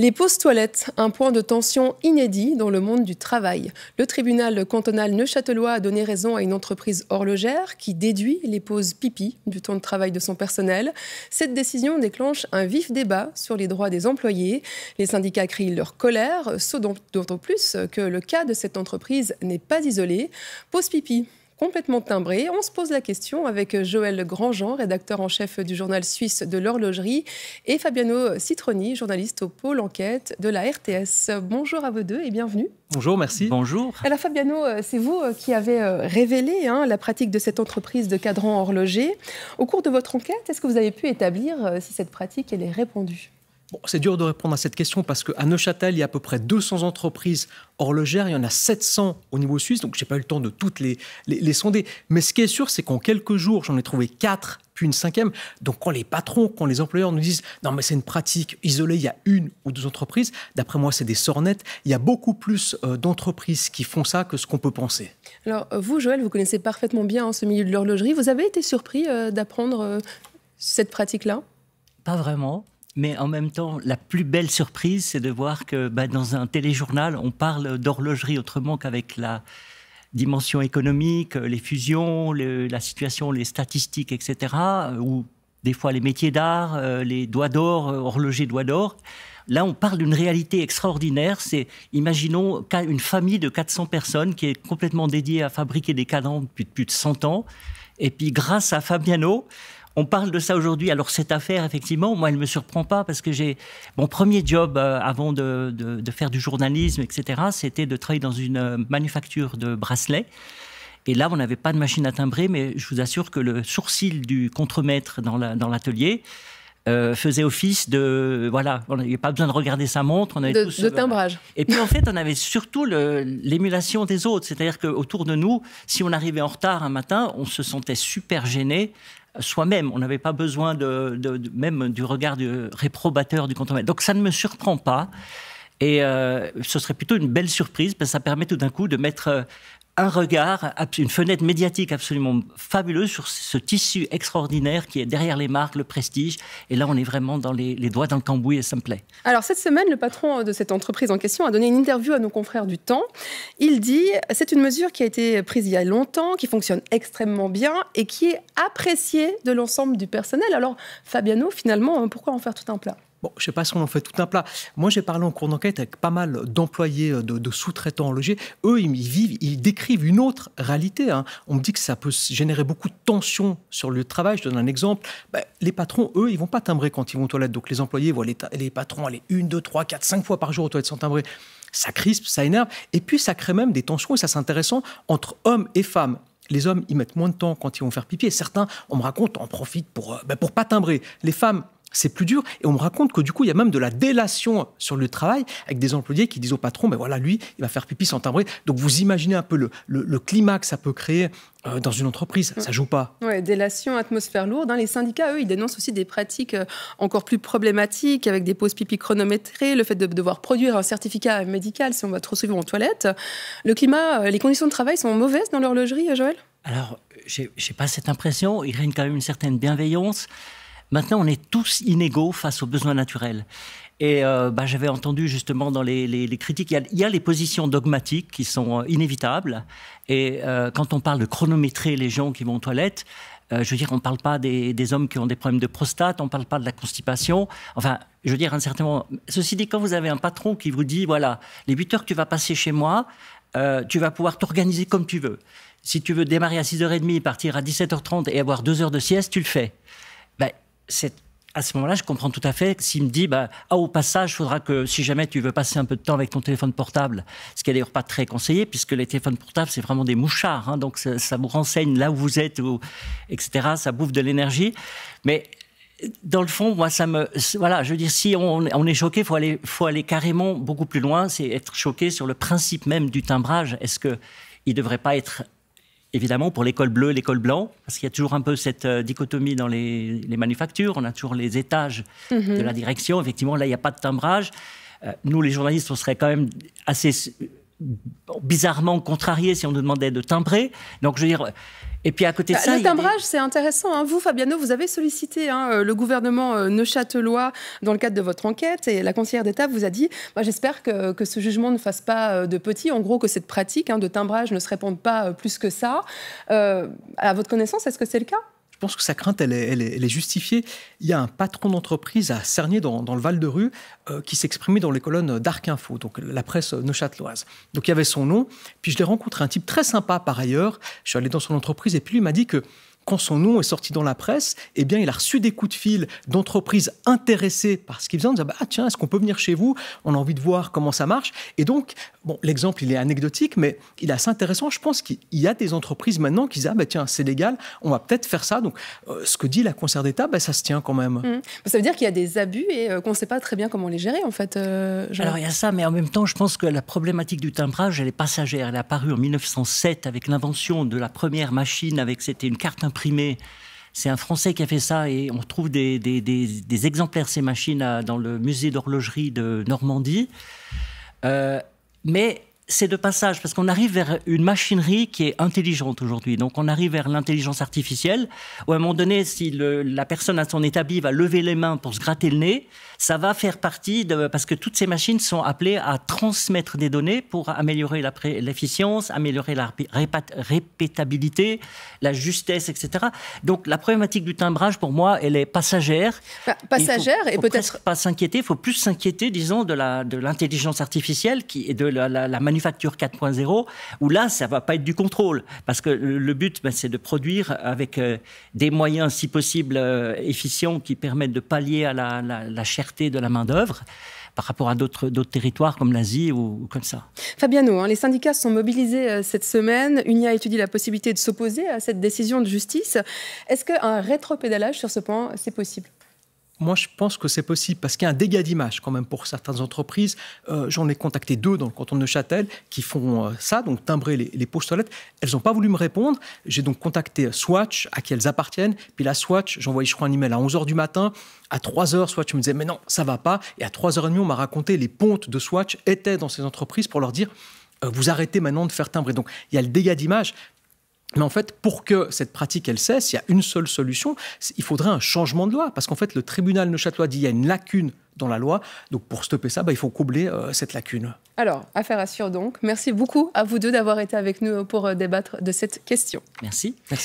Les pauses toilettes, un point de tension inédit dans le monde du travail. Le tribunal cantonal neuchâtelois a donné raison à une entreprise horlogère qui déduit les pauses pipi du temps de travail de son personnel. Cette décision déclenche un vif débat sur les droits des employés. Les syndicats crient leur colère, d'autant plus que le cas de cette entreprise n'est pas isolé. Pause pipi complètement timbré. On se pose la question avec Joël Grandjean, rédacteur en chef du journal suisse de l'horlogerie, et Fabiano Citroni, journaliste au pôle enquête de la RTS. Bonjour à vous deux et bienvenue. Bonjour, merci. Bonjour. Alors Fabiano, c'est vous qui avez révélé la pratique de cette entreprise de cadran horloger. Au cours de votre enquête, est-ce que vous avez pu établir si cette pratique elle est répandue ? Bon, c'est dur de répondre à cette question parce qu'à Neuchâtel, il y a à peu près 200 entreprises horlogères. Il y en a 700 au niveau suisse, donc je n'ai pas eu le temps de toutes les sonder. Mais ce qui est sûr, c'est qu'en quelques jours, j'en ai trouvé 4, puis une 5e. Donc quand les patrons, quand les employeurs nous disent « Non, mais c'est une pratique isolée, il y a 1 ou 2 entreprises », d'après moi, c'est des sornettes. Il y a beaucoup plus d'entreprises qui font ça que ce qu'on peut penser. Alors vous, Joël, vous connaissez parfaitement bien ce milieu de l'horlogerie. Vous avez été surpris d'apprendre cette pratique-là ? Pas vraiment. Mais en même temps, la plus belle surprise, c'est de voir que dans un téléjournal, on parle d'horlogerie autrement qu'avec la dimension économique, les fusions, la situation, les statistiques, etc. Ou des fois les métiers d'art, les doigts d'or, horloger doigts d'or. Là, on parle d'une réalité extraordinaire. Imaginons une famille de 400 personnes qui est complètement dédiée à fabriquer des cadrans depuis plus de 100 ans. Et puis, grâce à Fabiano, on parle de ça aujourd'hui. Alors, cette affaire, effectivement, moi, elle ne me surprend pas parce que mon premier job avant de faire du journalisme, etc., c'était de travailler dans une manufacture de bracelets. Et là, on n'avait pas de machine à timbrer, mais je vous assure que le sourcil du contremaître dans l'atelier faisait office de... Voilà, on n'avait pas besoin de regarder sa montre. On avait de timbrage. Et puis, en fait, on avait surtout l'émulation des autres. C'est-à-dire qu'autour de nous, si on arrivait en retard un matin, on se sentait super gêné. Soi-même, on n'avait pas besoin même du regard réprobateur du contremaître. Donc ça ne me surprend pas et ce serait plutôt une belle surprise parce que ça permet tout d'un coup de mettre un regard, une fenêtre médiatique absolument fabuleuse sur ce tissu extraordinaire qui est derrière les marques, le prestige. Et là, on est vraiment dans les doigts dans le cambouis et ça me plaît. Alors, cette semaine, le patron de cette entreprise en question a donné une interview à nos confrères du Temps. Il dit « C'est une mesure qui a été prise il y a longtemps, qui fonctionne extrêmement bien et qui est appréciée de l'ensemble du personnel. » Alors, Fabiano, finalement, pourquoi en faire tout un plat ? Bon, je ne sais pas si on en fait tout un plat. Moi, j'ai parlé en cours d'enquête avec pas mal d'employés, de sous-traitants horlogers. Eux, ils décrivent une autre réalité. On me dit que ça peut générer beaucoup de tensions sur le lieu de travail. Je donne un exemple. Les patrons, eux, ils ne vont pas timbrer quand ils vont aux toilettes. Donc, les employés voient les patrons aller 1, 2, 3, 4, 5 fois par jour aux toilettes sans timbrer. Ça crispe, ça énerve. Et puis, ça crée même des tensions, et ça, c'est intéressant, entre hommes et femmes. Les hommes, ils mettent moins de temps quand ils vont faire pipi. Et certains, on me raconte, en profitent pour pas timbrer. Les femmes, c'est plus dur. Et on me raconte que du coup, il y a même de la délation sur le travail avec des employés qui disent au patron, voilà, lui, il va faire pipi sans timbrer. Donc, vous imaginez un peu le climat que ça peut créer dans une entreprise. Ça joue pas. Oui, délation, atmosphère lourde. Les syndicats, eux, ils dénoncent aussi des pratiques encore plus problématiques avec des pauses pipi chronométrées, le fait de devoir produire un certificat médical si on va trop souvent aux toilettes. Le climat, les conditions de travail sont mauvaises dans l'horlogerie, Joël ? Alors, j'ai pas cette impression. Il règne quand même une certaine bienveillance. Maintenant, on est tous inégaux face aux besoins naturels. Et j'avais entendu justement dans les critiques, il y a les positions dogmatiques qui sont inévitables. Et quand on parle de chronométrer les gens qui vont aux toilettes, je veux dire, on ne parle pas des hommes qui ont des problèmes de prostate, on ne parle pas de la constipation. Enfin, je veux dire, un certain moment. Ceci dit, quand vous avez un patron qui vous dit, voilà, les 8 heures que tu vas passer chez moi, tu vas pouvoir t'organiser comme tu veux. Si tu veux démarrer à 6h30, partir à 17h30 et avoir 2 heures de sieste, tu le fais. À ce moment-là, je comprends tout à fait s'il me dit au passage, il faudra que si jamais tu veux passer un peu de temps avec ton téléphone portable, ce qui n'est d'ailleurs pas très conseillé, puisque les téléphones portables, c'est vraiment des mouchards, donc ça vous renseigne là où vous êtes, etc., ça bouffe de l'énergie. Mais dans le fond, moi, voilà, je veux dire, si on est choqué, faut aller carrément beaucoup plus loin, c'est être choqué sur le principe même du timbrage. Est-ce qu'il ne devrait pas être... Évidemment, pour l'école bleue, l'école blanc, parce qu'il y a toujours un peu cette dichotomie dans les manufactures. On a toujours les étages de la direction. Effectivement, là, il n'y a pas de timbrage. Nous, les journalistes, on serait quand même assez bizarrement contrariés si on nous demandait de timbrer. Donc, je veux dire, Et puis à côté de ça, le timbrage, c'est intéressant. Hein. Vous, Fabiano, vous avez sollicité le gouvernement neuchâtelois dans le cadre de votre enquête et la conseillère d'État vous a dit j'espère que ce jugement ne fasse pas de petit. En gros, que cette pratique de timbrage ne se répande pas plus que ça. À votre connaissance, est-ce que c'est le cas ? Je pense que sa crainte, elle est justifiée. Il y a un patron d'entreprise à Cernier, dans le Val-de-Rue, qui s'exprimait dans les colonnes d'Arc Info, donc la presse neuchâteloise. Donc il y avait son nom. Puis je l'ai rencontré, un type très sympa par ailleurs. Je suis allé dans son entreprise et puis lui m'a dit que quand son nom est sorti dans la presse, eh bien, il a reçu des coups de fil d'entreprises intéressées par ce qu'il faisait, en disant tiens, est-ce qu'on peut venir chez vous ? On a envie de voir comment ça marche. Et donc, bon, l'exemple, il est anecdotique, mais il est assez intéressant. Je pense qu'il y a des entreprises maintenant qui disent tiens, c'est légal, on va peut-être faire ça. Donc, ce que dit la conseillère d'État, ça se tient quand même. Ça veut dire qu'il y a des abus et qu'on ne sait pas très bien comment les gérer, en fait. Alors, il y a ça, mais en même temps, je pense que la problématique du timbrage, elle est passagère. Elle est apparue en 1907 avec l'invention de la première machine, c'était une carte imprimée. C'est un Français qui a fait ça et on trouve des exemplaires de ces machines dans le musée d'horlogerie de Normandie. Mais c'est de passage parce qu'on arrive vers une machinerie qui est intelligente aujourd'hui. Donc on arrive vers l'intelligence artificielle où à un moment donné, si la personne à son établi va lever les mains pour se gratter le nez, ça va faire partie parce que toutes ces machines sont appelées à transmettre des données pour améliorer l'efficience, améliorer la répétabilité, la justesse, etc. Donc la problématique du timbrage, pour moi, elle est passagère. Passagère et peut-être pas s'inquiéter. Il faut plus s'inquiéter, disons, de l'intelligence artificielle et de la manufacture 4.0, où là, ça va pas être du contrôle, parce que le but, c'est de produire avec des moyens, si possible, efficients, qui permettent de pallier à la cherté de la main-d'œuvre par rapport à d'autres territoires comme l'Asie ou comme ça. Fabiano, les syndicats sont mobilisés cette semaine. UNIA étudie la possibilité de s'opposer à cette décision de justice. Est-ce qu'un rétropédalage sur ce point, c'est possible ? Moi, je pense que c'est possible parce qu'il y a un dégât d'image quand même pour certaines entreprises. J'en ai contacté 2 dans le canton de Neuchâtel qui font ça, donc timbrer les poches toilettes. Elles n'ont pas voulu me répondre. J'ai donc contacté Swatch, à qui elles appartiennent. Puis la Swatch, j'ai envoyé, je crois, un email à 11h du matin. À 3h, Swatch me disait « mais non, ça ne va pas ». Et à 3h30, on m'a raconté les pontes de Swatch étaient dans ces entreprises pour leur dire « vous arrêtez maintenant de faire timbrer ». Donc, il y a le dégât d'image. Mais en fait, pour que cette pratique, elle cesse, il y a une seule solution, il faudrait un changement de loi. Parce qu'en fait, le tribunal neuchâtelois dit qu'il y a une lacune dans la loi. Donc, pour stopper ça, il faut combler cette lacune. Alors, affaire à suivre donc. Merci beaucoup à vous deux d'avoir été avec nous pour débattre de cette question. Merci.